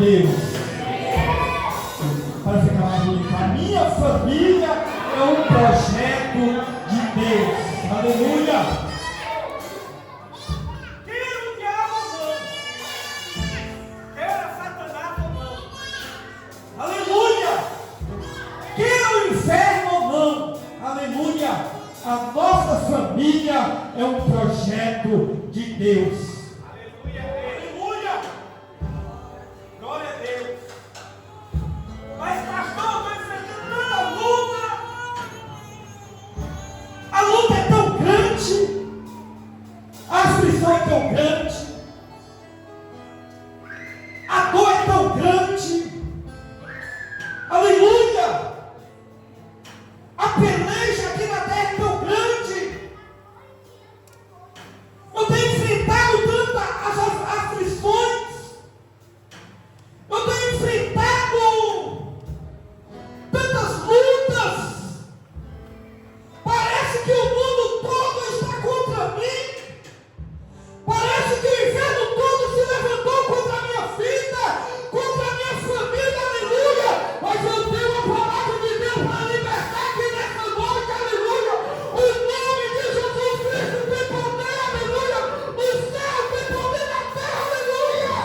Deus. Para ficar mais bonito, a minha família é um projeto de Deus. Aleluia. Queira o diabo ou não, queira Satanás ou não, Aleluia. Queira o inferno ou não, aleluia. A nossa família é um projeto de Deus. aleluia, glória a Deus. Mas pastor, estou enfrentando tanta luta. A luta é tão grande, a aflição é tão grande, a dor é tão grande, aleluia. A peleja aqui na terra é tão grande. Eu tenho enfrentado tantas aflições, eu tenho enfrentado tantas lutas. Parece que o mundo todo está contra mim. Parece que o inferno todo se levantou contra a minha vida, contra a minha família, aleluia. Mas eu tenho a palavra de Deus para libertar aqui nessa noite, aleluia. O nome de Jesus Cristo tem poder, aleluia. O céu tem poder na terra, aleluia.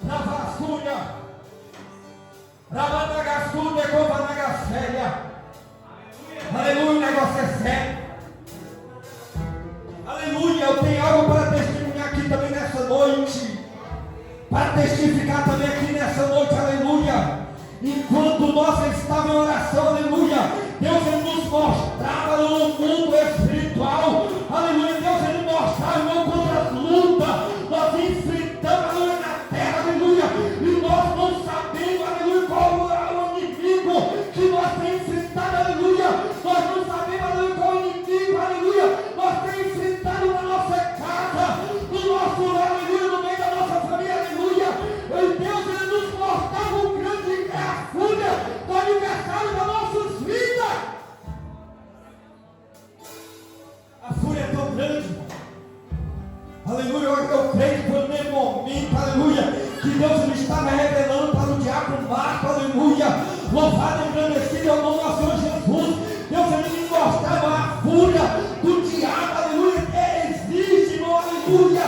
Na vasculha, Rabanagastuda, Covanagasélia. Aleluia, o negócio é sério. Aleluia, eu tenho algo para testemunhar aqui também nessa noite. Para testificar também aqui nessa noite, aleluia. Enquanto nós estávamos em oração, aleluia, Deus ele nos mostrava no mundo espiritual, aleluia. Deus ele mostrava, irmão, contra as lutas. Nós enfrentamos, aleluia, na terra, aleluia. E nós não sabemos, aleluia, qual é o inimigo que nós temos enfrentado, aleluia. Nós não sabemos, aleluia, qual é o inimigo, aleluia. Nós temos enfrentado na nossa casa, no nosso lar, aleluia, no meio da nossa família, aleluia. E Deus ele nos mostrava o grande a fúria do aniversário das nossas vidas. A fúria é tão grande, aleluia. Eu creio que foi nesse momento, aleluia, que Deus ele estava revelando para o diabo Marco, aleluia. Louvado e engrandecido é o nome do Senhor Jesus. Deus ele me mostrava a fúria do diabo, aleluia, que existe, irmão, aleluia.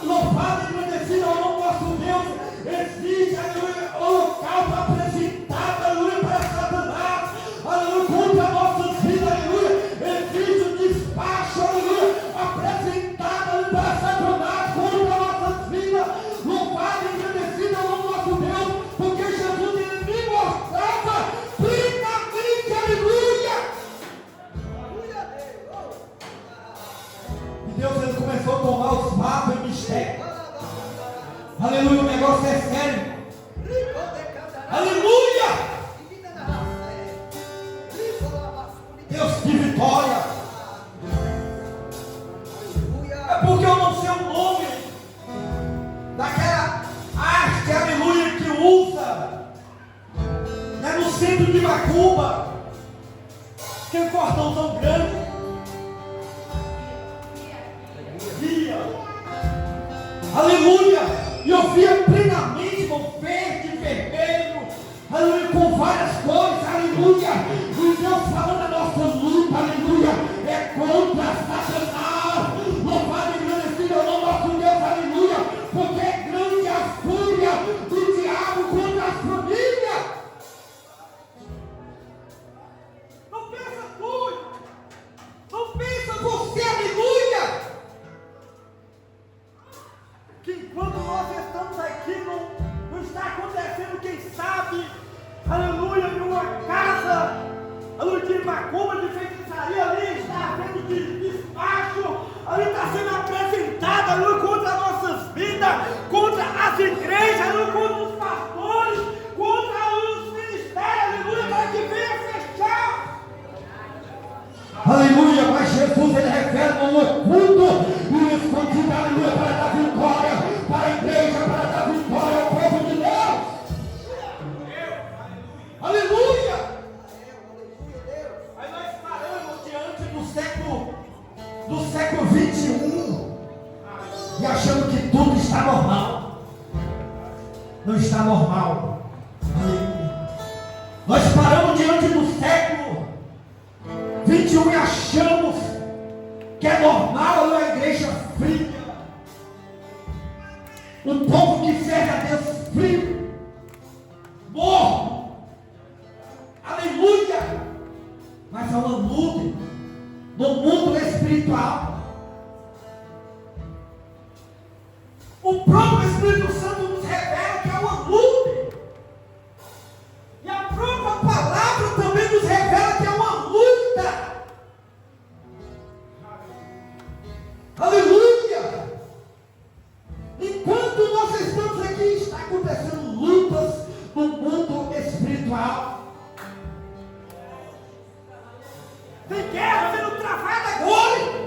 Louvado e engrandecido é o nome do nosso Deus. Existe, aleluia, o local para apresentar, aleluia, para Satanás, aleluia, contra nossas vidas, aleluia. Existe o despacho, aleluia, apresentado, aleluia, para Satanás, contra nossas vidas. Louvado e engrandecido é o nome do nosso Deus, porque Jesus ele me mostrava plenamente, aleluia. E Deus ele começou a tomar os fatos e mistérios. Aleluia, o negócio é sério. Aleluia! Deus de vitória. É porque eu não sei o nome daquela arte, aleluia, que usa, né, no centro de Macumba, aquele cordão tão grande. Via. Aleluia! E eu via plenamente com verde, vermelho, aleluia, com várias cores, aleluia. E Deus falando a nossa luta, aleluia, é contra Satanás. Louvado e agradecido é o nome do nosso Deus, aleluia, porque é grande a fúria do diabo contra as famílias. não pensa tudo, Não pensa você, aleluia, que enquanto nós estamos aqui, não está acontecendo, quem sabe, aleluia, em uma casa, aleluia, de macumba, de feitiçaria, ali está havendo despacho, ali está sendo apresentado, aleluia, contra as nossas vidas, contra as igrejas, aleluia, contra os pastores, contra os ministérios, aleluia, para que venha fechar. aleluia. Mas Jesus ele revela no oculto e escondido, aleluia, para dar vitória para a igreja, para dar vitória ao povo de Deus. Aleluia. Aí nós paramos diante Do século 21 e achando que tudo está normal. não está normal. Aleluia. Nós paramos diante do século 21 e achamos que é normal a igreja fria, um povo que serve a Deus frio, morno. Aleluia. Mas há uma luta no mundo espiritual. O próprio Espírito Santo nos revela que há uma luta. E a própria palavra também nos revela que há uma luta. Aleluia. Enquanto nós estamos aqui, está acontecendo lutas no mundo espiritual. Tem guerra sendo travada agora.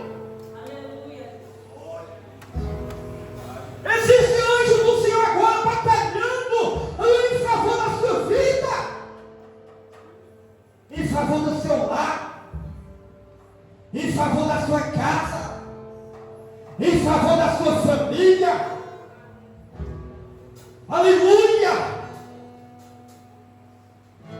Existe anjo do Senhor agora batalhando em favor da sua vida, em favor do seu lar, em favor da sua casa, em favor da sua família. Aleluia!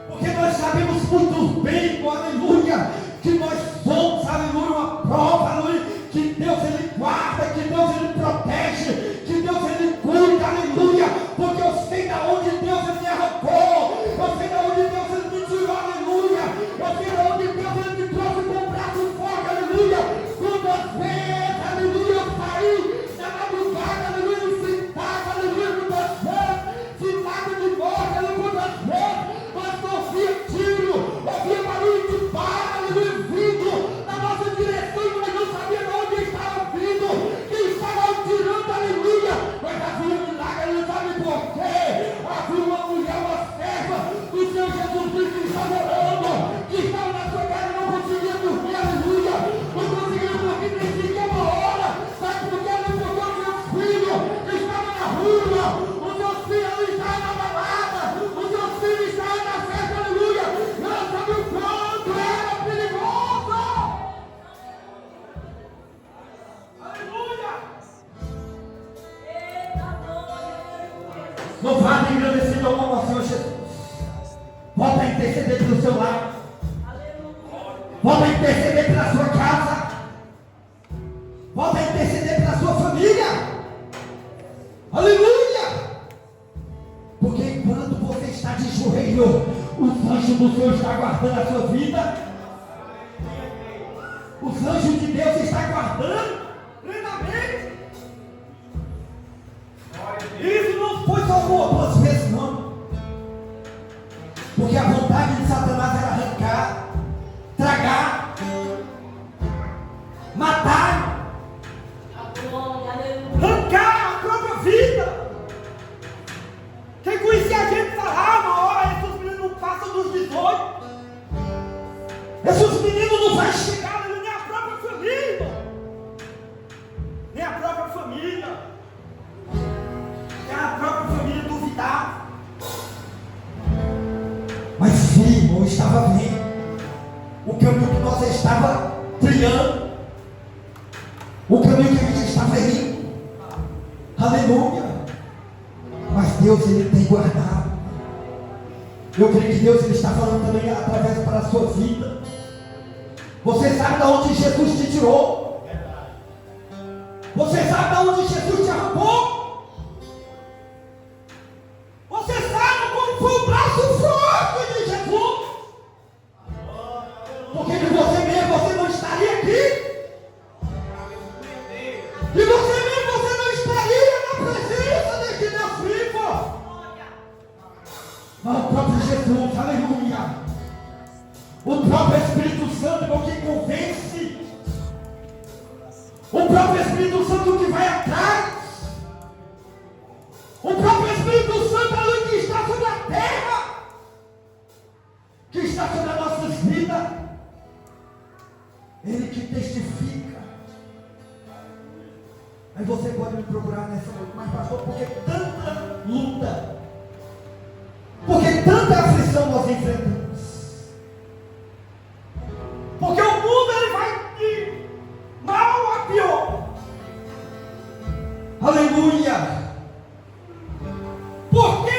Porque nós sabemos muito bem, aleluia, que nós somos, aleluia, uma prova, aleluia, que Deus ele guarda, que Deus ele protege, que Deus ele cuida, aleluia, porque eu sei da onde Deus ele me arrancou, eu sei da onde Deus ele me tirou, aleluia, eu sei da onde Deus ele me trouxe com o braço forte, aleluia, quantas vezes, aleluia, eu saí da madrugada, aleluia, enfrentava, aleluia, muitas vezes, citado de morte, aleluia, muitas vezes, mas ouvia tiro, ouvia barulho de bala, aleluia, vindo na nossa direção, mas não sabia de onde estava vindo, quem estava atirando, aleluia, mas havia um milagre, aleluia, sabe por quê? Havia uma mulher, uma serva do Senhor Jesus Cristo que estava orando, que estava na sua casa, não conseguia dormir, aleluia, não conseguia dormir nem sequer uma hora, sabe por quê? Porque o meu filho estava na rua, o meu filho estava na balada, o meu filho estava na festa, aleluia, ela sabe o quanto era perigoso. Aleluia! Louvado e agradecido ao nome do Senhor Jesus. Volta a interceder pelo seu lar. Volta a interceder pela sua casa. Volta a interceder pela sua família. Aleluia! Porque enquanto você está de joelho, os anjos do Senhor estão guardando a sua vida. Os anjos de Deus estão guardando plenamente. Isso não foi só uma ou duas vezes, não. Porque a vontade de Satanás era arrancar, tragar, matar, arrancar a própria vida. Quem conhecia a gente falava, olha, esses meninos não passam dos 18. Esses meninos não vão chegar nem a própria família. Nem a própria família. Nem a própria família duvidava. Mas sim, irmão, estava vendo o caminho que nós estava trilhando, o caminho que a gente estava indo. Aleluia! Mas Deus ele tem guardado. Eu creio que Deus ele está falando também através para a sua vida. Você sabe de onde Jesus te tirou? Você sabe de onde Jesus te arrancou? Você sabe como foi o braço forte de Jesus? Porque de você mesmo você não estaria aqui. De você mesmo você não estaria na presença deste Deus vivo. Mas o próprio Jesus, aleluia. O próprio Espírito Santo é o que convence. O próprio Espírito Santo que vai atrás. O próprio Espírito Santo é o que está sobre a terra, que está sobre as nossas vidas. Ele que testifica. Aí você pode me procurar nessa noite, mas pastor, por que tanta luta? Por que tanta aflição nós enfrentamos? Porque o mundo ele vai de mal a pior. Aleluia! Por que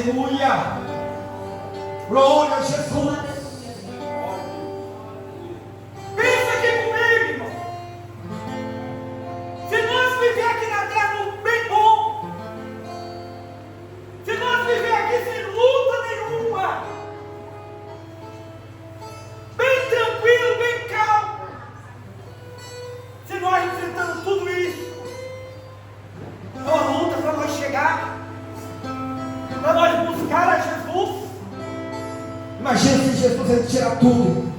Aleluia. Glória a Jesus. Pensa aqui comigo, irmão. Se nós viver aqui na terra bem bom, se nós viver aqui sem luta nenhuma, bem tranquilo, bem calmo, se nós enfrentando tudo isso, é uma luta para nós chegar, para nós buscar a Jesus. Imagina se Jesus ele tirar tudo.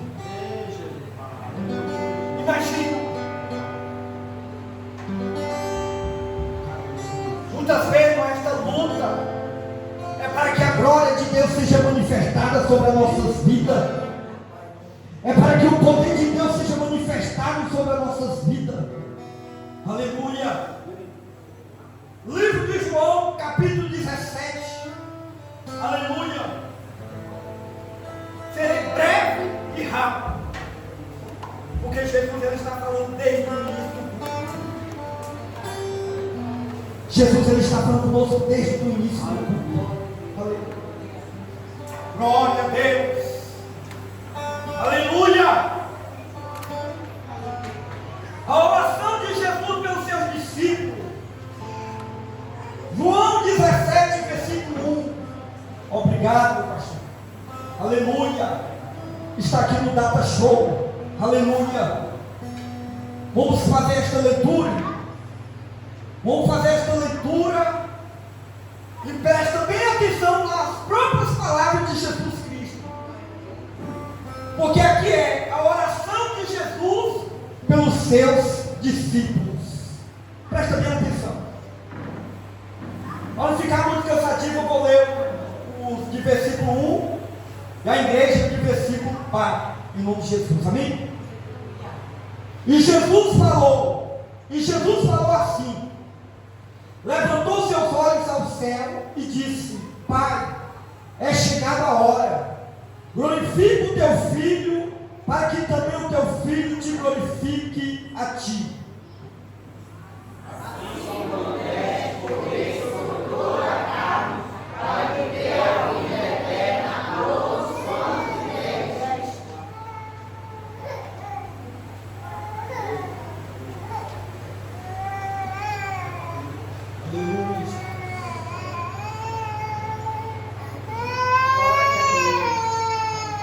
Imagina. Muitas vezes esta luta É para que a glória de Deus seja manifestada sobre as nossas vidas. É para que o poder de Deus seja manifestado sobre as nossas vidas. Aleluia. Livro de João, capítulo 17. Aleluia. Serei breve e rápido, porque Jesus ele está falando desde o início. Jesus ele está falando conosco desde o início. Aleluia. Glória a Deus. Aleluia. A oração de Jesus pelos seus discípulos. João 17, versículo 1. Obrigado, pastor. Aleluia. Está aqui no Data Show. Aleluia. Vamos fazer esta leitura. Vamos fazer esta leitura. E presta bem atenção nas próprias palavras de Jesus Cristo. Porque aqui é a oração de Jesus pelos seus discípulos. Presta bem atenção. Para não ficar muito cansativo, eu vou ler os de versículo 1 e a igreja de versículo 4, em nome de Jesus. Amém? E Jesus falou assim: levantou seus olhos ao céu e disse: Pai, é chegada a hora, glorifica o teu filho, para que também o teu filho te glorifique a ti.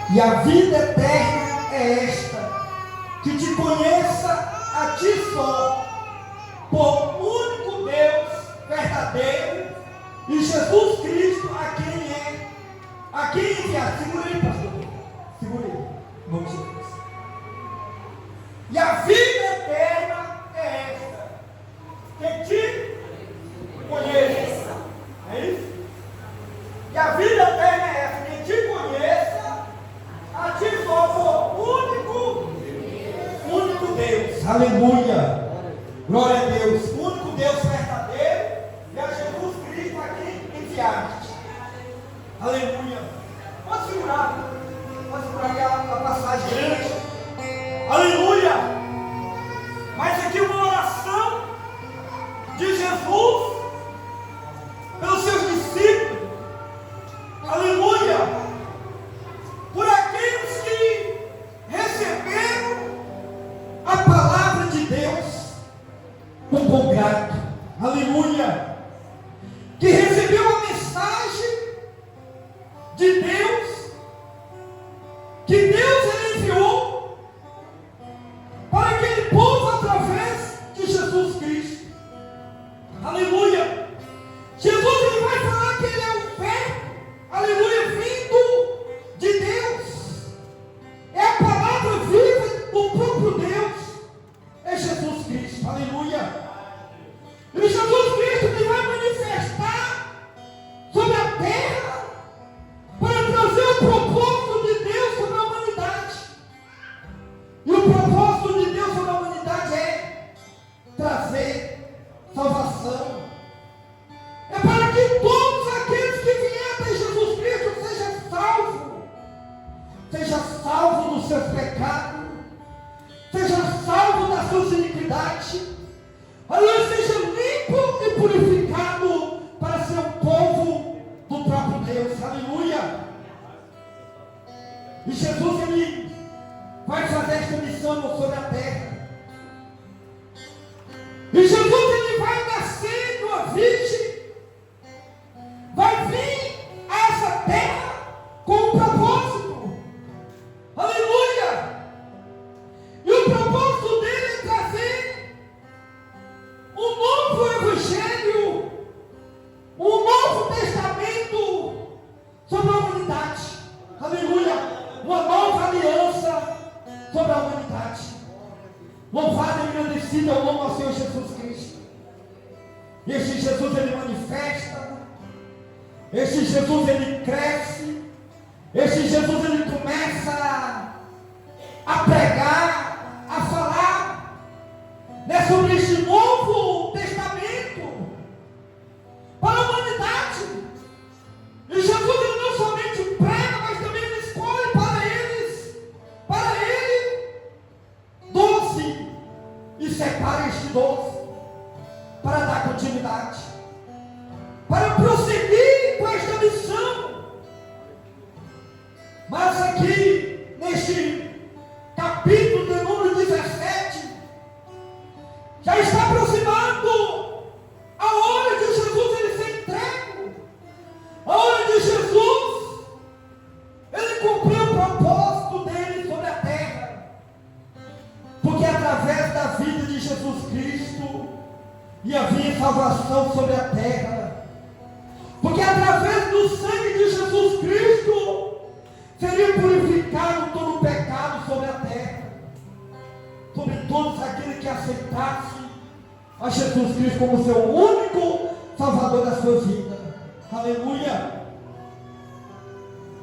E a vida eterna é esta, que te conheça a ti só, por único Deus verdadeiro, e Jesus Cristo a quem enviar. Segura aí, pastor. Segura aí. Vamos Jesus. E a vida eterna é esta, que te conheça. É isso? E a vida eterna é esta, que te conheça a ti só, por único Deus. Aleluia. Glória a Deus. O único Deus verdadeiro e a Jesus Cristo a quem enviaste. Aleluia. Pode segurar aquela passagem grande. Aleluia. Mas aqui uma oração de Jesus pelos seus discípulos. Aleluia. Por aqueles que receberam a palavra de Deus com bom grado. Aleluia. Que recebeu a mensagem de Deus, que Deus ele enviou para aquele povo através de Jesus Cristo. Aleluia. Jesus ele vai falar que ele é o verbo, aleluia, vindo de Deus. É a palavra viva do próprio Deus. É Jesus Cristo. Aleluia. E Jesus Cristo que vai manifestar sobre a terra para E Jesus, ele vai fazer esta missão sobre a terra. E Jesus, ele vai nascer de uma virgem, vai vir a essa terra com um propósito. Aleluia! E o propósito dele é trazer um novo evangelho, um novo testamento sobre a humanidade. Aleluia! Uma nova aliança sobre a humanidade. Louvado e agradecido é o nome do Senhor Jesus Cristo. E este Jesus, ele manifesta. Este Jesus, ele cresce. Este Jesus, ele começa a pregar, a falar, né, sobre este novo testamento para a humanidade. E Jesus, ele não somente prega, mas também ele escolhe para ele, 12, e separa este 12 para dar continuidade, para prosseguir com esta missão. Mas aqui, neste capítulo de número 17, já está aproximando a hora de Jesus ele ser entregue, a hora de Jesus ele cumprir o propósito dele sobre a terra, porque através da vida de Jesus Cristo ia vir salvação sobre a terra, porque através do sangue de Jesus Cristo seria purificado todo o pecado sobre a terra, sobre todos aqueles que aceitassem a Jesus Cristo como seu único Salvador da sua vida. Aleluia!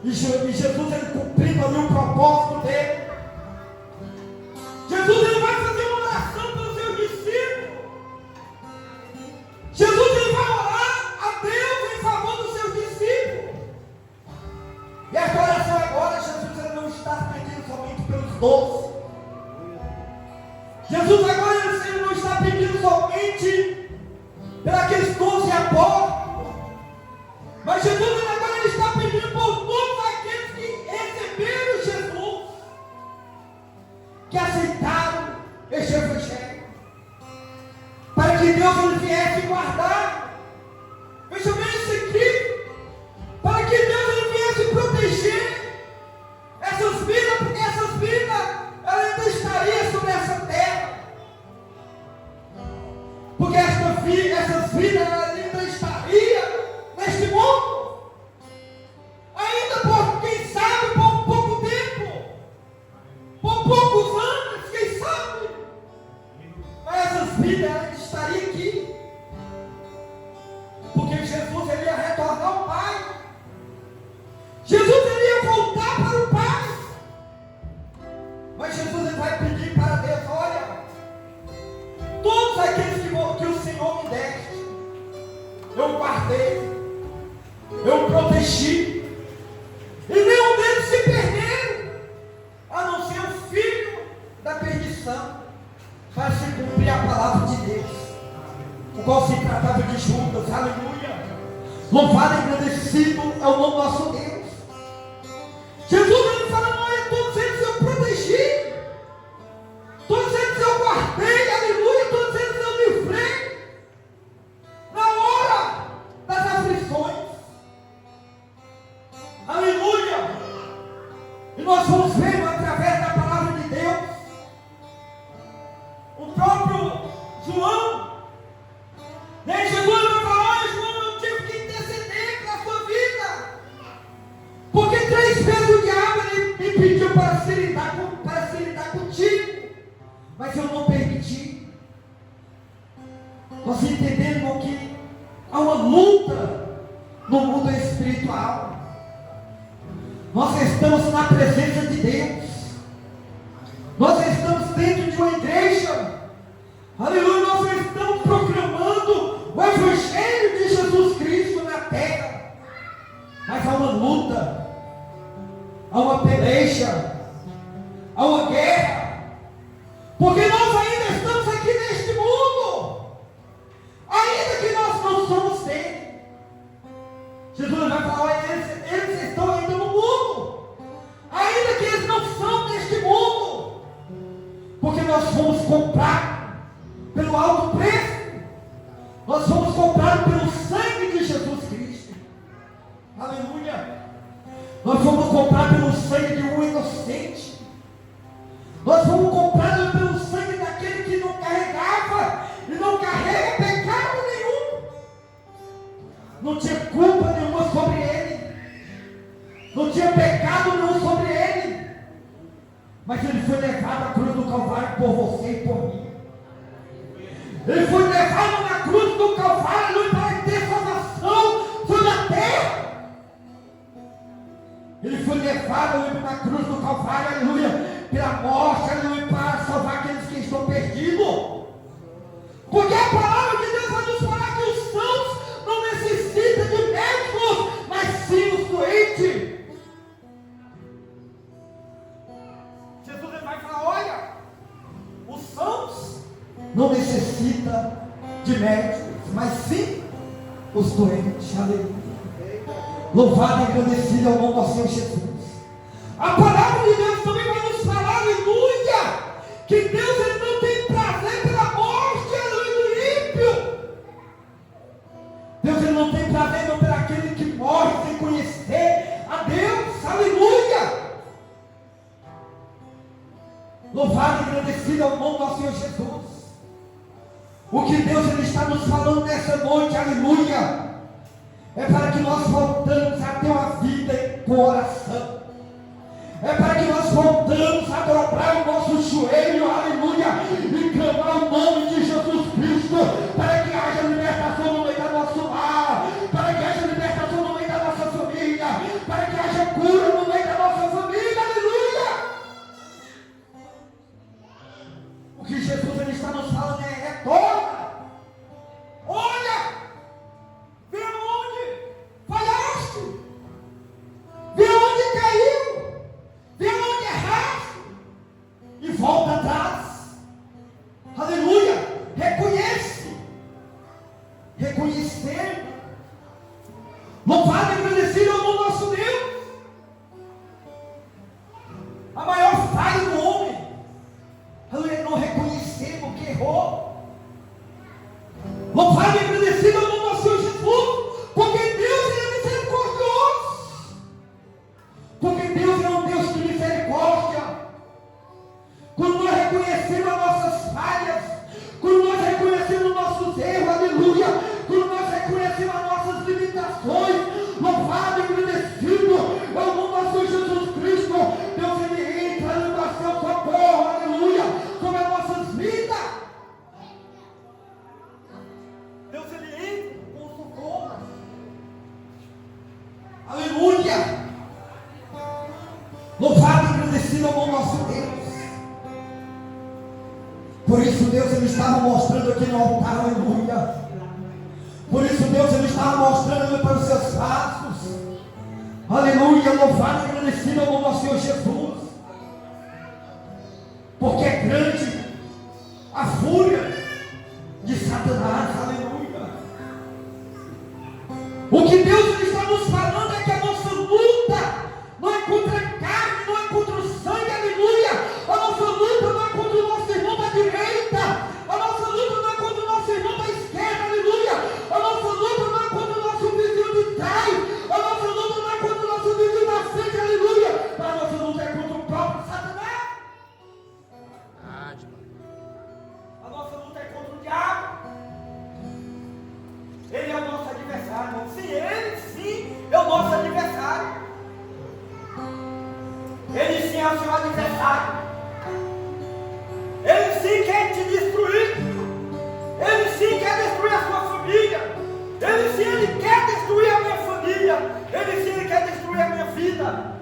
E Jesus, ele cumprindo ali o propósito dele. Jesus, ele vai fazer uma oração para os seus discípulos. Jesus, ele vai orar a Deus em favor dos seus discípulos. E esta oração agora, Jesus, ele não está pedindo somente pelos 12. Jesus agora, ele não está pedindo somente pelos 12 apóstolos. Mas Jesus agora, ele está pedindo por todos aqueles que receberam Jesus, que aceitaram este evangelho, para que Deus ele viesse guardar. Veja bem isso aqui, para que Deus ele viesse proteger essas vidas, porque essas vidas ela ainda estaria sobre essa terra, porque essas vidas ela ainda estaria neste mundo, ainda por, quem sabe, por pouco tempo, por poucos anos, quem sabe, mas essas vidas ainda estariam aqui, porque Jesus ele ia retornar ao Pai. Jesus ele ia voltar para o Pai. Mas Jesus ele vai pedir para Deus: olha, todos aqueles que o Senhor me deste, eu guardei, eu protegi, e nenhum deles se perderam, a não ser o filho da perdição, para se cumprir a palavra de Deus, o qual se tratava de Judas. Aleluia! Louvado e agradecido é o nome do nosso Deus. Jesus ele fala: olha, todos eles eu protegi, todos eles eu guardei, aleluia, todos eles eu livrei na hora das aflições. Aleluia! E nós vamos ver através da palavra de Deus, o próprio João, né? Jesus vai falar: João, eu tive que interceder pela sua vida, porque 3 vezes o diabo ele me pediu para se lidar contigo, mas eu não permiti. Nós entendemos que há uma luta no mundo espiritual. Nós estamos na presença de Deus, nós estamos dentro de uma igreja, aleluia, nós estamos proclamando o evangelho de Jesus Cristo na terra, mas há uma luta, há uma peleja, há uma guerra, porque nós ainda estamos aqui neste mundo, ainda que nós não somos dele. Jesus vai falar: eles estão ainda no mundo, ainda Nós fomos comprados pelo sangue de um inocente. Nós fomos comprados pelo sangue daquele que não carregava e não carrega pecado nenhum. Não tinha culpa nenhuma sobre ele. Não tinha pecado nenhum sobre ele. Mas ele foi levado à cruz do Calvário por você e por mim. Ele foi levado na cruz do Calvário para ter salvação sobre a terra. Ele foi levado na cruz do Calvário, aleluia, pela morte, aleluia, para salvar aqueles que estão perdidos. Porque a palavra de Deus vai nos falar que os sãos não necessitam de médicos, mas sim os doentes. Jesus vai falar: olha, os sãos não necessitam de médicos, mas sim os doentes. Aleluia. Louvado e agradecido ao nome do Senhor Jesus. A palavra de Deus também vai nos falar, aleluia, que Deus ele não tem prazer pela morte, aleluia, do ímpio. Deus ele não tem prazer não pelo aquele que morre sem conhecer a Deus, aleluia. Louvado e agradecido ao nome do Senhor Jesus. O que Deus ele está nos falando nessa noite, aleluia, é para que nós voltamos a ter uma vida em coração. É para que nós voltamos a dobrar o nosso joelho, aleluia, e clamar o nome de Jesus Cristo, para que haja libertação no meio do nosso lar, para que haja libertação no meio da nossa família, para que haja cura no meio da nossa família, aleluia. O que Jesus ele está nos falando é: retorna, olha, vê onde falhaste, vê onde caiu, vê onde erraste e volta atrás. Aleluia. Reconhece. Reconhecer. Louvado e agradecido ao nome do nosso Deus. A maior falha do homem, aleluia, é não reconhecer o que errou. Louvado e agradecido ao nome do nosso Senhor Jesus, porque Deus é misericordioso. Porque Deus é um Deus de misericórdia. Quando nós reconhecemos as nossas falhas, quando nós reconhecemos nossos erros, aleluia, quando nós reconhecemos as nossas limitações, louvado e agradecido é o nome do Senhor Jesus Cristo, Deus ele entra no nosso socorro, aleluia, sobre as nossas vidas. Deus ele entra com socorro, aleluia. Louvado e agradecido ao nome do nosso Deus. Por isso Deus ele estava mostrando aqui no altar, aleluia. Por isso Deus ele estava mostrando para os seus passos, aleluia. Louvado e agradecido ao nome do Senhor Jesus. Porque é grande a fúria de Satanás, aleluia. O que Deus ele está nos falando é que a nossa luta não é contra a carne, não é contra o sangue, aleluia. A nossa luta não é contra o nosso irmão da direita. A nossa luta não é contra o nosso irmão da esquerda, aleluia. A nossa luta não é contra o nosso vizinho de trás. A nossa luta não é contra o nosso vizinho da frente, aleluia. A nossa luta é contra o próprio Satanás. A nossa luta é contra o diabo. Ele é o nosso adversário, irmão. Sim, ele sim é o nosso adversário. Ele sim é o seu adversário. Ele sim quer te destruir. Ele sim quer destruir a sua família. Ele sim ele quer destruir a minha família. Ele sim ele quer destruir a minha vida.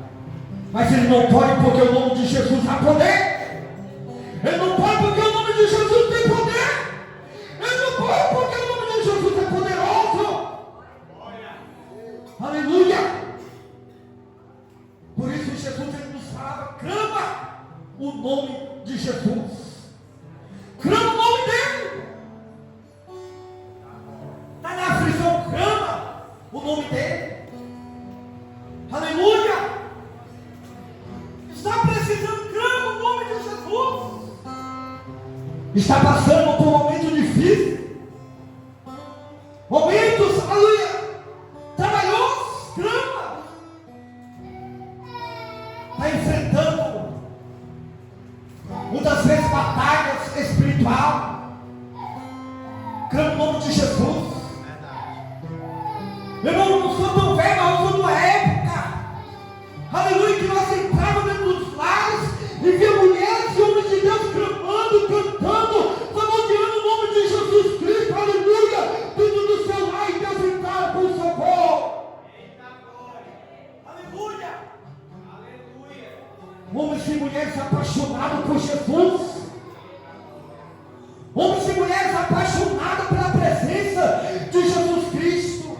Mas ele não pode, porque o nome de Jesus há poder. Ele não pode, porque o nome de Jesus tem poder. Ele não pode, porque o nome de Jesus é poderoso. Aleluia. Por isso Jesus ele nos falava: clama o nome de Jesus. Clama o nome dele. Está na aflição, clama o nome dele. Aleluia. Está precisando, clama o nome de Jesus. Está passando por um momento difícil, momentos, aleluia, trabalhosos, clama. Homens e mulheres apaixonados por Jesus. Homens e mulheres apaixonados pela presença de Jesus Cristo.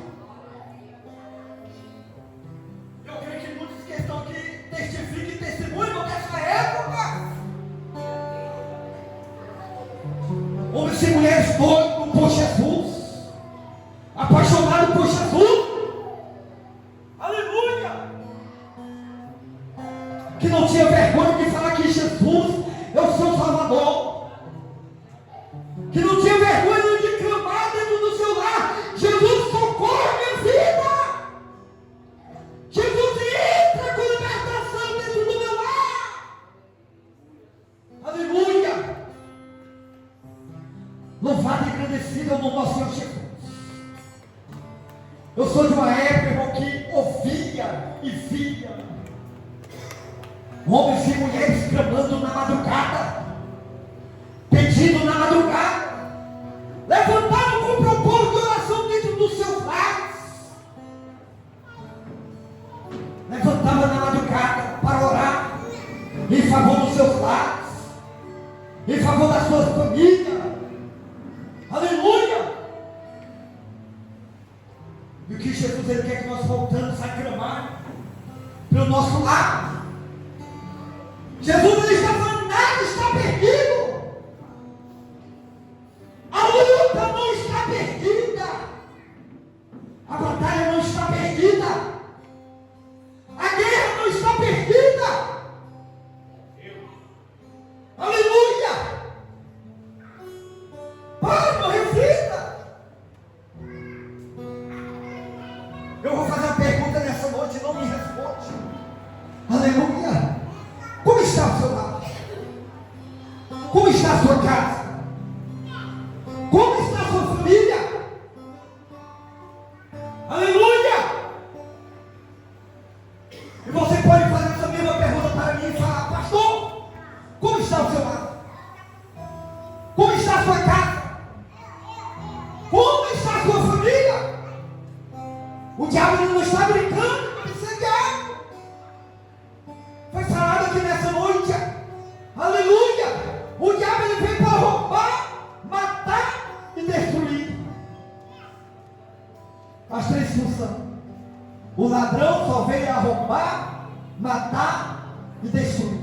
Eu creio que muitos que estão aqui testificam e testemunham dessa época. Homens e mulheres doidos por Jesus, apaixonados por Jesus, Aleluia! que não tinha vergonha de falar que Jesus é o seu Salvador, que não tinha vergonha de clamar dentro do seu lar: Jesus, socorre minha vida, Jesus, entra com libertação dentro do meu lar. Aleluia! Louvado e agradecido é o nome do Senhor Jesus. Eu sou de uma época, irmão, que ouvia e via homens e mulheres clamando na madrugada, pedindo na madrugada, levantaram com propósito de oração dentro dos seus lares, levantava na madrugada para orar em favor dos seus lares, em favor das suas famílias. Aleluia! E o que Jesus ele quer que nós voltamos a clamar pelo nosso lar. Jesus ele está falando: nada está perdido. A luta não está perdida. A batalha não está perdida. A guerra não está perdida. Aleluia! Para, não reflita. Eu vou fazer uma pergunta nessa noite e não me responde. Aleluia! Como está o seu lar? Como está a sua casa? Como está a sua família? Aleluia! E você pode fazer essa mesma pergunta para mim e falar: pastor, como está o seu lar? Como está a sua casa? Como está a sua família? O diabo não está brincando com esse diabo. Foi falado aqui nessa noite. Aleluia! O diabo ele veio para roubar, matar e destruir. As três funções. O ladrão só veio a roubar, matar e destruir.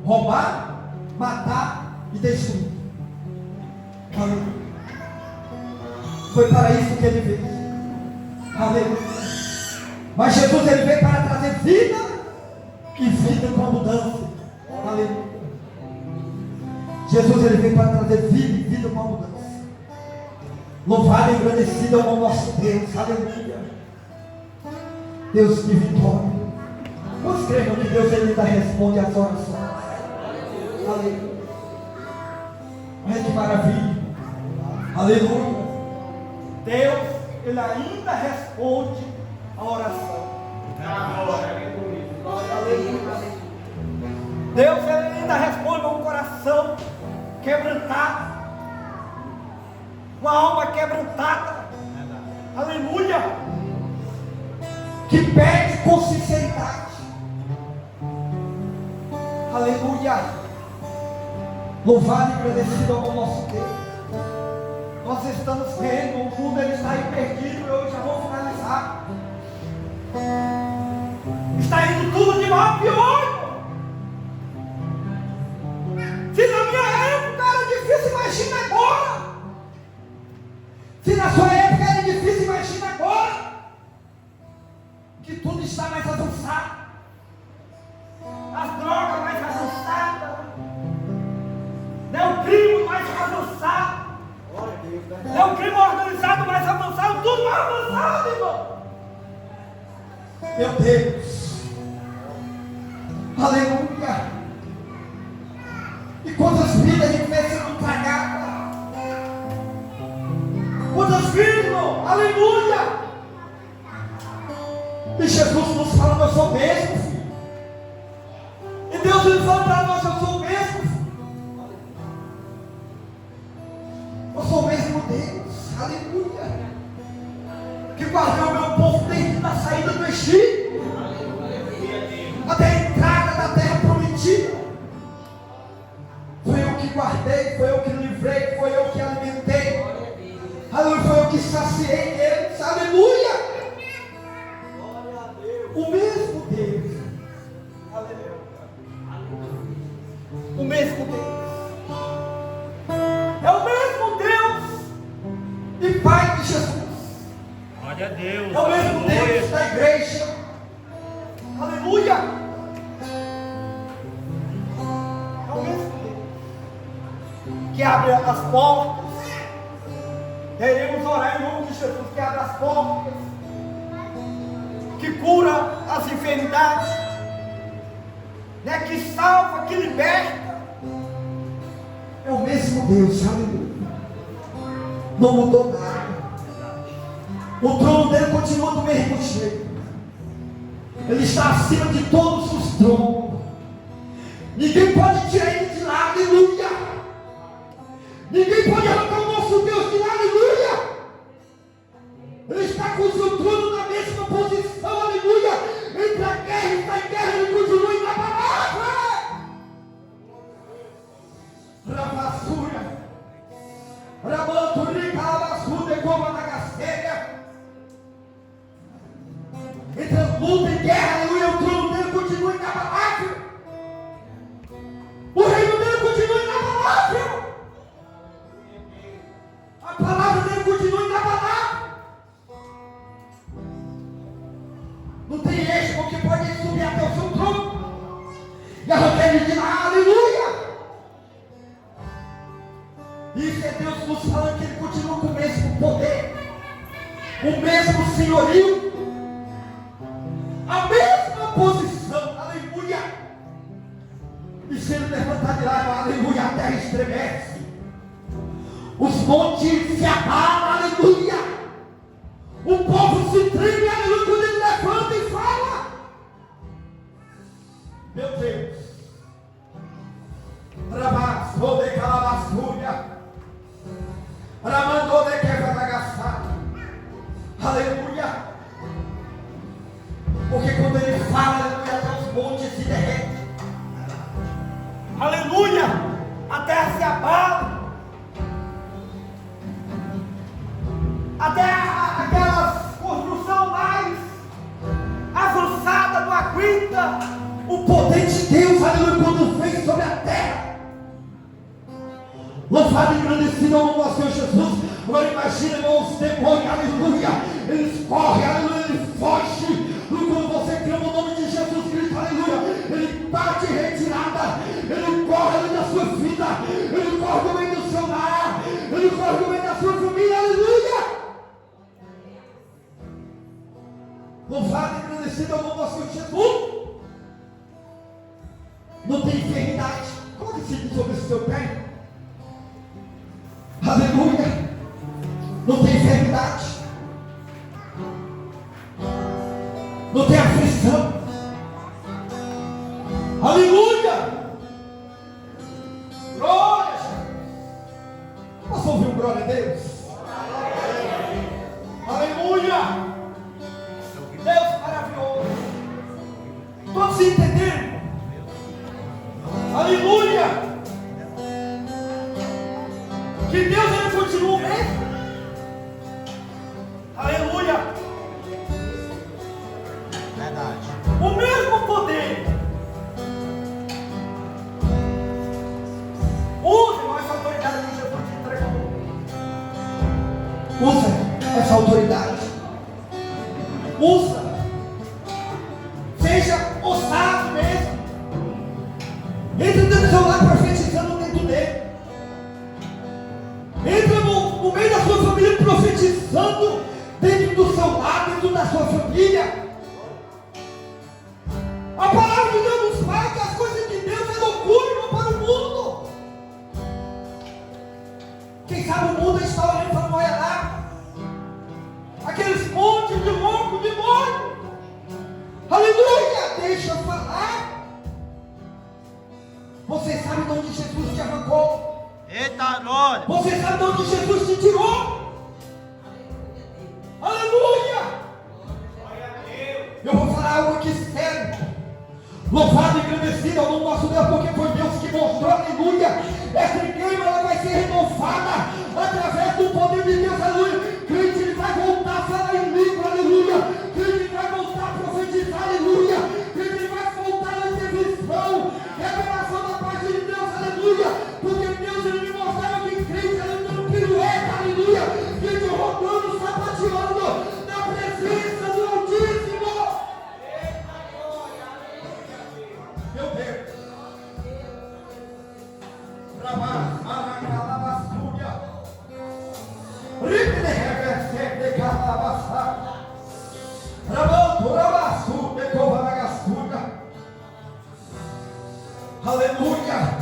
Roubar, matar e destruir. Aleluia. Foi para isso que ele veio. Aleluia. Mas Jesus ele veio para trazer vida e vida com abundância. Aleluia. Jesus ele veio para trazer vida e vida com abundância. Louvado e agradecido é o nome do nosso Deus. Aleluia. Deus de vitória. Quantos creem que Deus ele ainda responde às orações? Aleluia. Olha que maravilha. Aleluia. Deus, ele ainda responde a oração. Deus, ele ainda responde a um coração quebrantado, uma alma quebrantada. Aleluia. Que pede com sinceridade. Aleluia. Louvado e agradecido ao nosso Deus. Nós estamos vendo, o mundo ele está aí perdido. Eu já vou finalizar. Está indo tudo de mal a pior. Se na minha época era difícil, imagina agora. Se na sua época era difícil, imagina agora. Que tudo está mais avançado. As drogas mais avançadas, né? O crime mais avançado, né? O crime organizado mais avançado, tudo mais avançado, irmão. Meu Deus. Aleluia. E quantas vidas de vez sendo tragadas. Quantas vidas, irmão. Aleluia. E Jesus nos fala: eu sou mesmo, filho. E Deus nos fala para nós: eu sou mesmo, filho. Eu sou o mesmo Deus. Aleluia. Que guardou o meu povo desde a saída do Egito até a entrada da Deus. É o mesmo Deus da igreja. Aleluia. É o mesmo Deus que abre as portas. Queremos orar em nome de Jesus, que abre as portas, que cura as enfermidades, né? Que salva, que liberta. É o mesmo Deus, aleluia. Não mudou nada. O trono dele continua do mesmo jeito. Ele está acima de todos os tronos. Ninguém pode tirar ele de lá, aleluia. Ninguém pode arrancar o nosso Deus de lá, aleluia. Ele está com o seu trono na mesma posição, aleluia. Entre a guerra e está em guerra, ele continua inabalável. Ravassura, Ramanturica, Lavassuda, Goma da Gasteira. Entre a luta e guerra, aleluia, o trono dele continua inabalável. O reino dele continua inabalável. A palavra dele continua inabalável. Não tem esmo que pode subir até o seu trono e arrancar ele de lá, aleluia. Isso é Deus nos falando que ele continua com o mesmo poder, o mesmo senhorio, a mesma posição, aleluia. E se ele levantar de lá, aleluia, a terra estremece, os montes se abalam, aleluia. O povo se treme, aleluia, quando ele levanta e fala. Meu Deus. Rabasou de calabasúria. Ramandou de quebra-gaçada. Aleluia. Porque quando ele fala, aleluia, até os montes se derretem. Aleluia. A terra se abala. Até aquela construção mais avançada não aguenta O poder de Deus, aleluia, quando vem sobre a terra. Louvado e engrandecido é o nome do Senhor Jesus. Agora imagina, irmão, os demônios, aleluia. Eles correm, aleluia, eles fogem. Quando você clama o nome de Jesus Cristo, aleluia, ele bate em retirada. Ele corre além da sua vida. Ele corre no meio do seu lar. Ele corre no meio da sua família, aleluia. Louvado e engrandecido é o nome do Senhor Jesus. Não tem enfermidade. Coloque esse sobre o seu pé. Aleluia. Não tem enfermidade. Não tem aflição. Aleluia. Glória a Deus. Posso ouvir um glória a Deus? Aleluia. Deus maravilhoso. Todos entenderam? Aleluia. Que Deus ele continua o mesmo. Aleluia. Verdade. O mesmo poder. Use essa autoridade que Jesus te entregou. Usa essa autoridade. Usa. Seja ousado mesmo. Entre dentro do seu lar profetizando dentro dele. Entra no meio da sua família profetizando dentro do seu lar, dentro da sua família. A palavra de Deus nos fala que as coisas de Deus é loucura, irmão, para o mundo. Quem sabe o mundo está olhando para olha lá. Aqueles montes de louco, de morto. Aleluia! Deixa eu falar. Você sabe de onde Jesus te arrancou? Eita, glória. Você sabe de onde Jesus te tirou? Aleluia! Eu vou falar algo aqui sério. Louvado e agradecido ao nome do nosso Deus, porque foi Deus que mostrou, aleluia. Essa igreja ela vai ser renovada através do poder de Deus, aleluia. Crente ele vai voltar a falar em língua, aleluia. Crente ele vai voltar a profetizar, aleluia. Crente ele vai voltar a ter visão, revelação da parte de Deus, aleluia. Porque Deus ele me mostrava que crente ela dando pirueta, aleluia. Crente rodando, sapateando na presença Aleluia.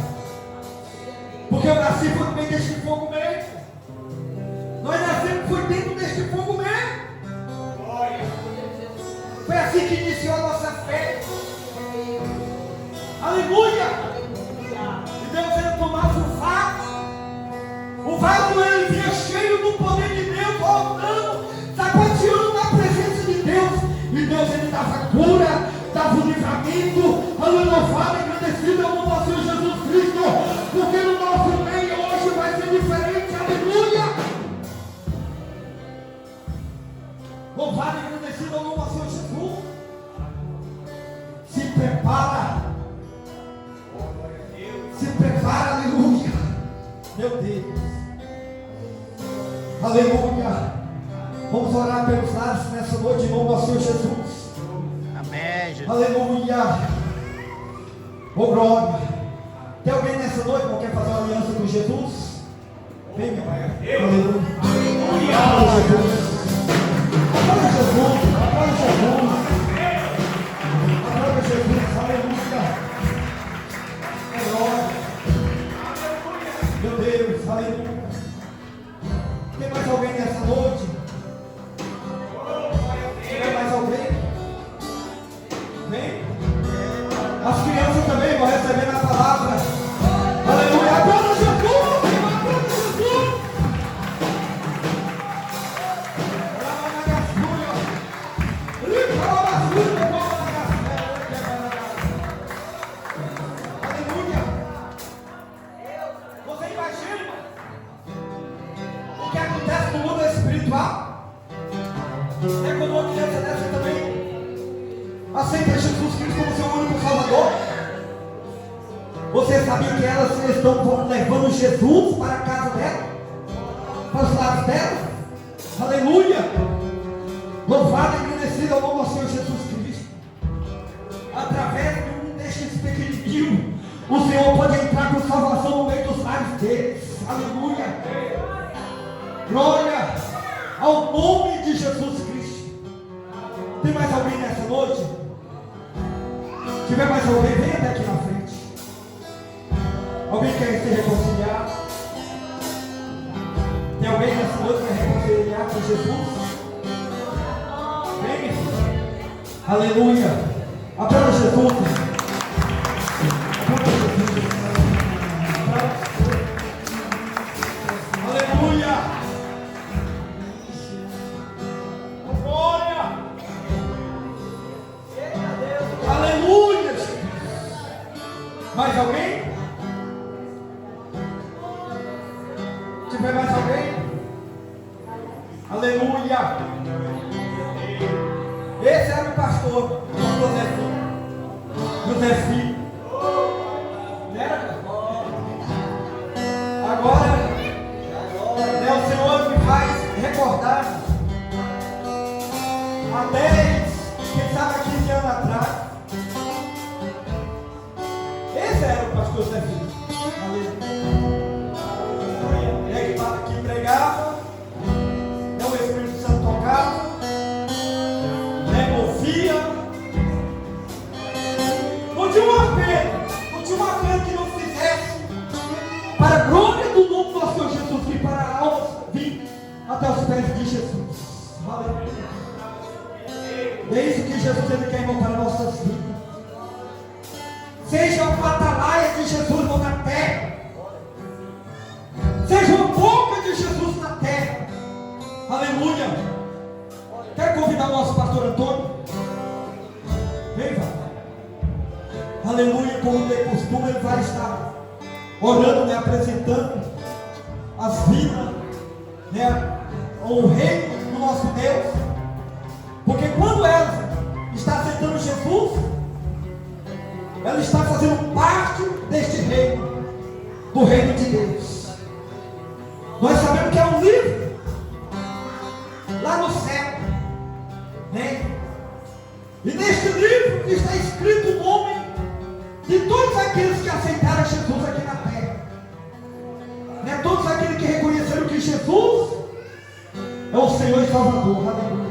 Porque eu nasci foi no meio deste fogo mesmo. Nós nascemos foi dentro deste fogo mesmo. Foi assim que iniciou a nossa fé. Aleluia. E Deus veio tomar o vaso. O vaso ele vinha cheio do poder de Deus, voltando, sapateando na presença de Deus. E Deus ele dava cura, dava o livramento. Aleluia, louvado, agradecido é o nome do Senhor Jesus Cristo. Porque no nosso meio hoje vai ser diferente. Aleluia. Louvado e agradecido ao nome do Senhor Jesus. Se prepara. Se prepara, aleluia. Meu Deus. Aleluia. Vamos orar pelos lares nessa noite em nome do Senhor Jesus. Amém, Jesus. Aleluia. Oh glória. Tem alguém nessa noite que quer fazer uma aliança com Jesus? Vem, meu Pai. Aleluia. Glória a Jesus. Glória a Jesus. Glória a Jesus. Glória a Jesus. Aleluia. Glória. Meu Deus. Aleluia. Tem mais alguém nessa noite? Tem mais alguém? Vem. As crianças também vão receber a palavra. Aleluia. Aplauda Jesus. Aplauda Jesus. Aleluia. Você imagina o que acontece no mundo espiritual? É quando uma criança dessa também aceita Jesus Cristo como seu único Salvador. Você sabia que elas estão levando Jesus para a casa dela? Para os lares dela? Aleluia! Louvado e agradecido ao nome do Senhor Jesus Cristo. Através de um destes pequenininhos, o Senhor pode entrar com salvação no meio dos lares deles. Aleluia! Glória ao nome de Jesus Cristo. Tem mais alguém nessa noite? Se tiver mais alguém, vem até aqui na frente. Alguém quer se reconciliar? Tem alguém nessa noite que quer reconciliar com Jesus? Vem. Aleluia. Aplauda Jesus. Aplauda Jesus. Aleluia. Glória. Aleluia. Mais alguém? Tiver mais alguém? Aleluia. Esse era o pastor José Filho. Né? Agora é o Senhor que faz recordar há 10, quem sabe 15 anos atrás. Esse era o pastor José Filho. Ele que pregava, o Espírito Santo tocava, movia. Não tinha um apelo que não fizesse para a glória do nome do Senhor Jesus, que para a alma vir até os pés de Jesus. Aleluia. É isso que Jesus ele quer para nossas vidas. Seja o atalaia de Jesus na terra. Seja a boca de Jesus na terra. Aleluia. Quero convidar o nosso pastor Antônio. Vem, vai. Aleluia. Como de costume, ele vai estar orando, né, apresentando as vidas, né, ao reino do nosso Deus. Porque quando ela está aceitando Jesus, ela está fazendo parte deste reino, do reino de Deus. Nós sabemos que é um livro lá no céu, né? E neste livro está escrito o nome de todos aqueles que aceitaram Jesus aqui na terra, né? Todos aqueles que reconheceram que Jesus é o Senhor e Salvador. Aleluia.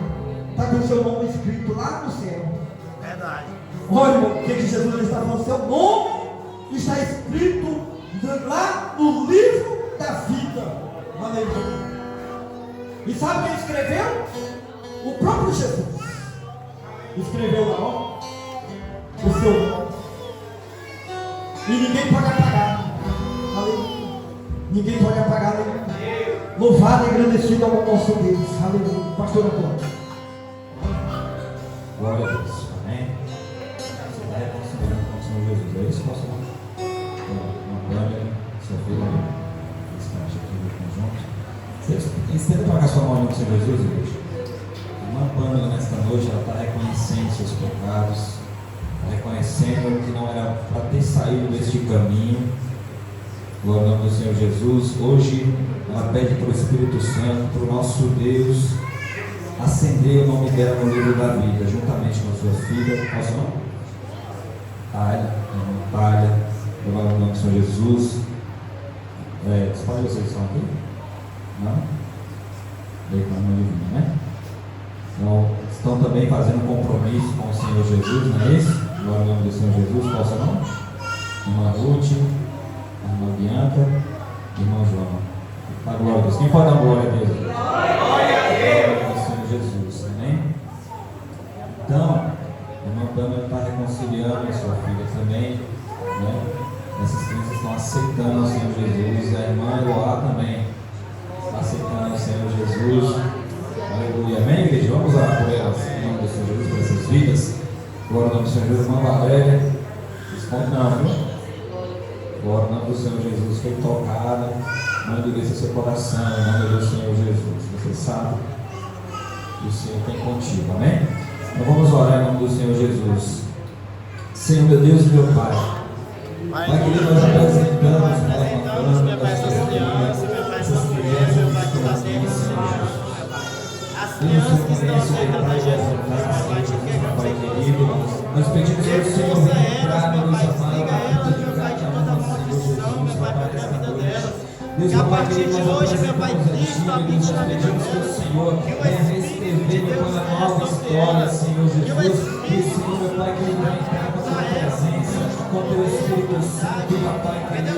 Está com o seu nome escrito lá no céu. Verdade. Olha, irmão, o que Jesus está falando? Seu nome está escrito lá no livro da vida. Aleluia. E sabe quem escreveu? O próprio Jesus. Escreveu lá, ó, o seu nome. E ninguém pode apagar. Aleluia. Ninguém pode apagar. Aleluia. Louvado e agradecido ao nosso Deus. Aleluia. Pastor Antônio. Glória a Deus. Amém. Você está reconciliando com o Senhor Jesus. É isso, pastor? Antônio, sua filha, estamos aqui no conjunto. Estenda para cá sua mão no Senhor Jesus, igreja. Irmã Pâmela, nesta noite, ela está reconhecendo seus pecados, está reconhecendo que não era para ter saído deste caminho. Glória ao nome do Senhor Jesus. Hoje, ela pede para o Espírito Santo, para o nosso Deus, acender o nome dela no livro da vida, juntamente com a sua filha. Qual é o seu nome? Talha. Glória ao nome do Senhor Jesus. Os pais de vocês estão aqui? Não? Veio com a mãe divina, né? Então, estão também fazendo compromisso com o Senhor Jesus, não é isso? Glória ao nome do Senhor Jesus. Qual é o seu nome? Irmã Ruth, irmã Bianca, irmão João. A glória a Deus. Quem pode dar glória a Deus? Glória a Deus. Do Senhor Jesus, amém? Então, a irmã Pâmela está reconciliando a sua filha também, né? Essas crianças estão aceitando o Senhor Jesus. A irmã Eloá também está aceitando o Senhor Jesus. Aleluia. Amém, igreja? Vamos orar por elas, em nome do Senhor Jesus, por essas vidas. Glória ao nome do Senhor Jesus. Irmã Valéria, responde não, viu? Glória ao nome do Senhor Jesus. Foi tocada. Manda isso seu coração, em nome do Senhor Jesus. Você sabe que o Senhor tem contigo. Amém? Então vamos orar em nome do Senhor Jesus. Senhor, meu Deus e meu Pai. Pai querido, nós apresentamos para essas crianças, meu Pai, essas crianças, meu Pai, que está dentro, Senhor. As crianças que estão aceitando a Jesus, meu Pai, te quer, Pai querido. Nós pedimos ao Senhor entrar, meu Pai, siga elas, meu Pai, de toda a maldição, meu Pai, para a vida delas. Que a partir de hoje, meu Pai, Cristo habite na vida delas. Que o Espírito de Deus é a nova história, Senhor Jesus. Que o Senhor, meu Pai, que ele vai entrar com a tua presença, com o teu Espírito Santo, papai querido.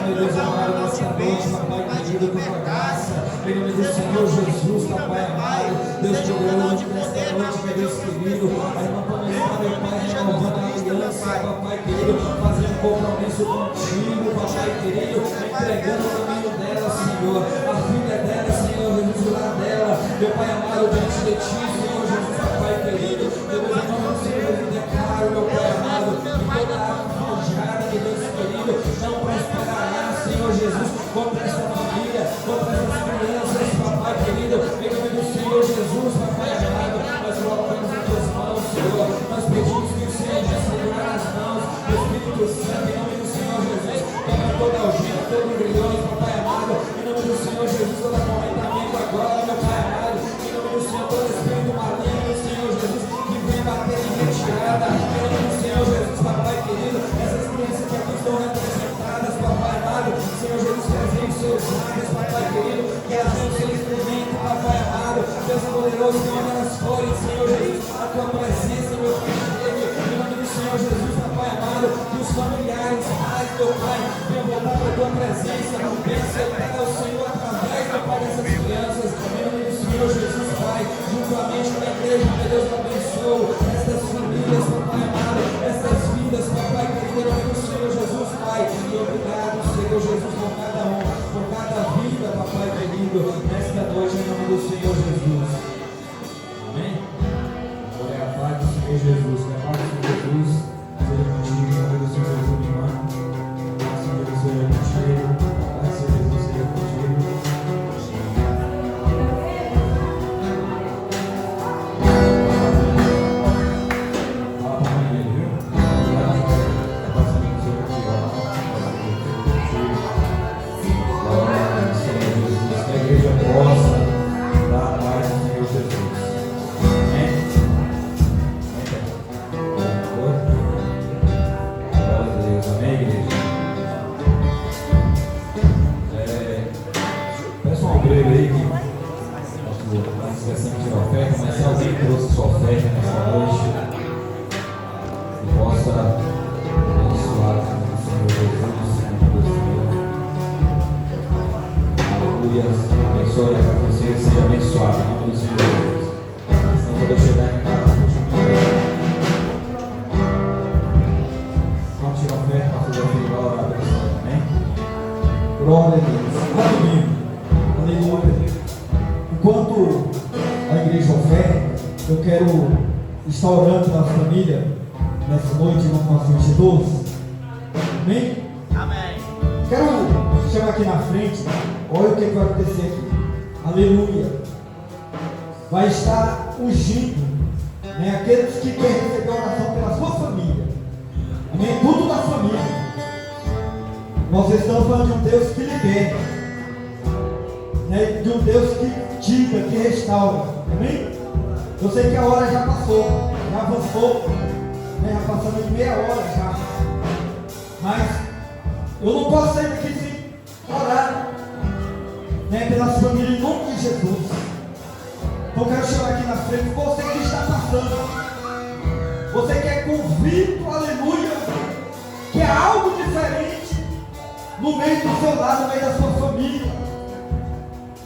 Meu Deus amado, nesta noite, papai querido, com a tua graça. Em nome do Senhor Jesus, papai amado. Deus te orando nesta noite, meu Deus querido. A irmã Pâmela, meu Pai, renovando a aliança, papai querido, fazendo compromisso contigo, papai querido, entregando o caminho dela, Senhor, a vida dela, Senhor, Jesus, o lar dela, meu Pai amado, diante de ti, Senhor Jesus, papai querido. Deus, em nome do Senhor, eu declaro, meu Pai amado, que toda arma forjada, meu Deus querido, não prosperará, Senhor Jesus, contra esta família, contra essas crianças, papai querido. Em nome do Senhor Jesus, papai amado, nós colocamos em tuas mãos, Senhor. Nós pedimos que o Senhor te segurar nas mãos do Espírito Santo, em nome do Senhor Jesus. Toma toda algema, todo brilhão, papai amado, em nome do Senhor Jesus, todo aproveitamento agora, meu Pai amado, em nome do Senhor, todo espírito maligno, Senhor Jesus, que vem bater em retirada, em nome do Senhor Jesus, papai querido. Essas crianças que aqui estão representadas, papai amado, Senhor Jesus, presente seus lábios, papai querido, que elas venham ser instrumento, papai amado, Deus poderoso, que onde elas forem, Senhor Jesus, a tua presença, meu Filho, em nome do Senhor Jesus, papai amado, que os familiares, pais, meu Pai, venham voltar para a tua presença, venham aceitar o Senhor através, meu Pai, dessas crianças, em nome do Senhor Jesus, Pai, juntamente com a igreja, meu Deus, abençoe estas famílias, papai amado, estas vidas, papai, querido, em nome do Senhor Jesus, Pai, e obrigado, Senhor Jesus, por cada um, por cada vida, papai querido, nesta noite, em nome do Senhor Jesus. Amém? Agora é a paz do Senhor Jesus, que a paz do Senhor Jesus seja contigo, em nome do Senhor Jesus, minha irmã. O Senhor Jesus seja contigo, a paz do Senhor Jesus seja contigo. Fala para mim dele, viu? A paz do Senhor seja contigo, ó. Glória ao Senhor Jesus, que a igreja possa dar a paz do Senhor Jesus. Amém? Glória a Deus, amém, igreja? Peço um obreiro aí que nós esquecemos de tirar oferta, mas se alguém trouxe sua oferta nessa noite, que possa abençoar o Senhor abençoe para que você seja abençoado em nome do Senhor Jesus. Senão quando eu chegar em casa, não tira a fé para fazer o filho da abençoe, amém? Glória a Deus. Aleluia. Enquanto a igreja oferta, eu quero estar orando pela família nessa noite, em nome do nosso Jesus. Amém? Amém. Quero chamar aqui na frente. Olha o que vai acontecer aqui. Aleluia. Vai estar ungindo, né, aqueles que querem receber oração pela sua família. Amém? Tudo da família. Nós estamos falando de um Deus que liberta, né, de um Deus que tira, que restaura. Amém? Eu sei que a hora já passou, já avançou, né, já passamos de meia hora já. Mas eu não posso sair daqui sem orar, né, pelas famílias em nome de Jesus. Então eu quero chamar aqui na frente você que está passando, você que é convicto, aleluia, que é algo diferente no meio do seu lado, no meio da sua família,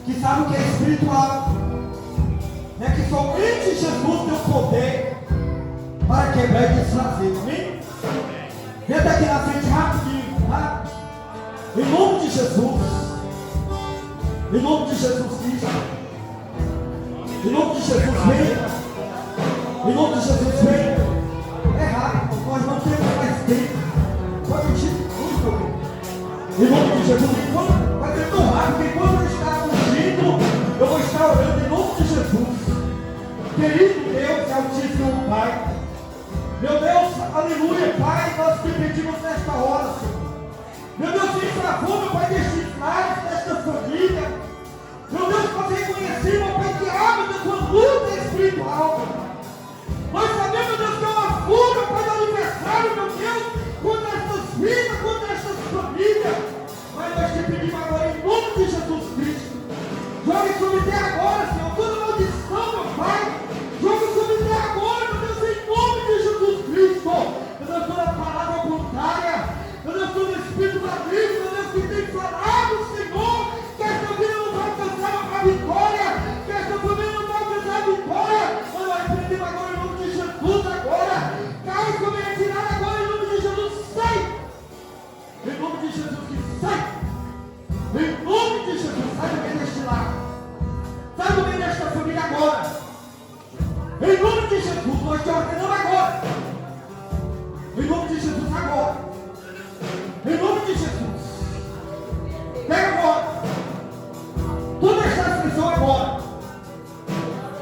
que sabe o que é espiritual, né, que somente Jesus tem o poder para quebrar e desfazer, amém? Entra aqui na frente rapidinho, tá? Em nome de Jesus. Em nome de Jesus Cristo. Em nome de Jesus, vem. Em nome de Jesus, vem. É rápido, nós não temos mais tempo. Pode mentir muito. Em nome de Jesus, vai ser tão rápido que enquanto eu estar ungindo, eu vou estar orando em nome de Jesus. Querido Deus, Altíssimo Pai. Meu Deus, aleluia, Pai, nós te pedimos nesta hora, Senhor. Meu Deus, vem para favor, meu Pai, destes lares, desta família. Meu Deus, nós reconhecemos, meu Pai, que há, meu Deus, uma luta espiritual. Nós sabemos, meu Deus, que é uma fuga, Pai, do aniversário, meu Deus, contra estas vidas, contra estas famílias. Mas nós te pedimos agora, em nome de Jesus Cristo. Jogue sobre ti agora, Senhor, toda maldição, meu Pai. Jogue sobre ti agora, meu Deus, em nome de Jesus Cristo. Meu Deus, toda palavra contrária, meu Deus, todo espírito maligno, meu Deus, que tem falado, Senhor, que esta vida não vai alcançar a vitória, que esta família não vai alcançar a vitória. Nós repreendemos agora em nome de Jesus, agora. Cai sobre a tirada agora em nome de Jesus, sai. Em nome de Jesus, que sai. Em nome de Jesus, sai do meio deste lar. Sai do meio desta família agora. Em nome de Jesus, nós te ordenamos agora. Em nome de Jesus, agora. Em nome de Jesus. Pega agora. Toda esta aflição agora.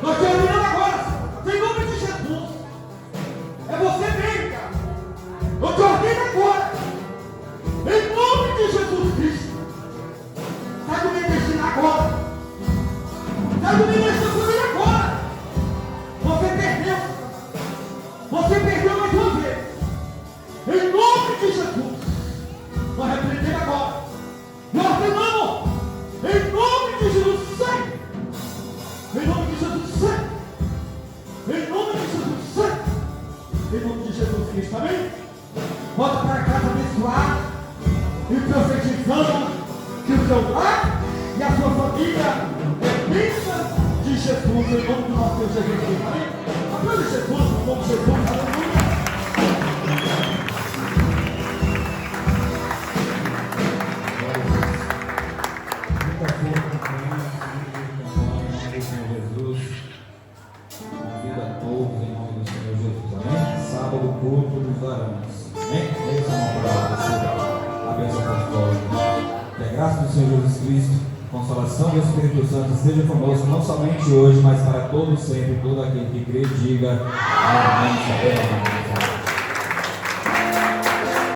Nós te ordenamos agora. Em nome de Jesus. É você mesmo, cara. Eu te ordeno agora. Em nome de Jesus Cristo. Sai do meio deste lar agora. Sai do meio desta família agora. Você perdeu. Você perdeu mais uma vez. Em nome de Jesus. Nós repreendemos agora. Nós ordenamos. Em nome de Jesus. Sai. Em nome de Jesus. Sai. Em nome de Jesus. Sai. Em nome de Jesus Cristo. Amém? Volta para casa abençoada. E profetizando que o seu lar e a sua família é bênção de Jesus, em nome do nosso Deus Jesus Cristo. Amém? Aplaude Jesus, em nome de Jesus. Aleluia. Quinta-feira, em nome do Senhor Jesus. Convido a todos em nome do Senhor Jesus. Amém? Sábado, culto dos varões. Amém? Deus é uma palavra para você. A bênção apostólica. Que a graça do Senhor Jesus Cristo, a consolação do Espírito Santo esteja conosco, não somente hoje, mas para todos sempre. Todo aquele que crê, diga amém.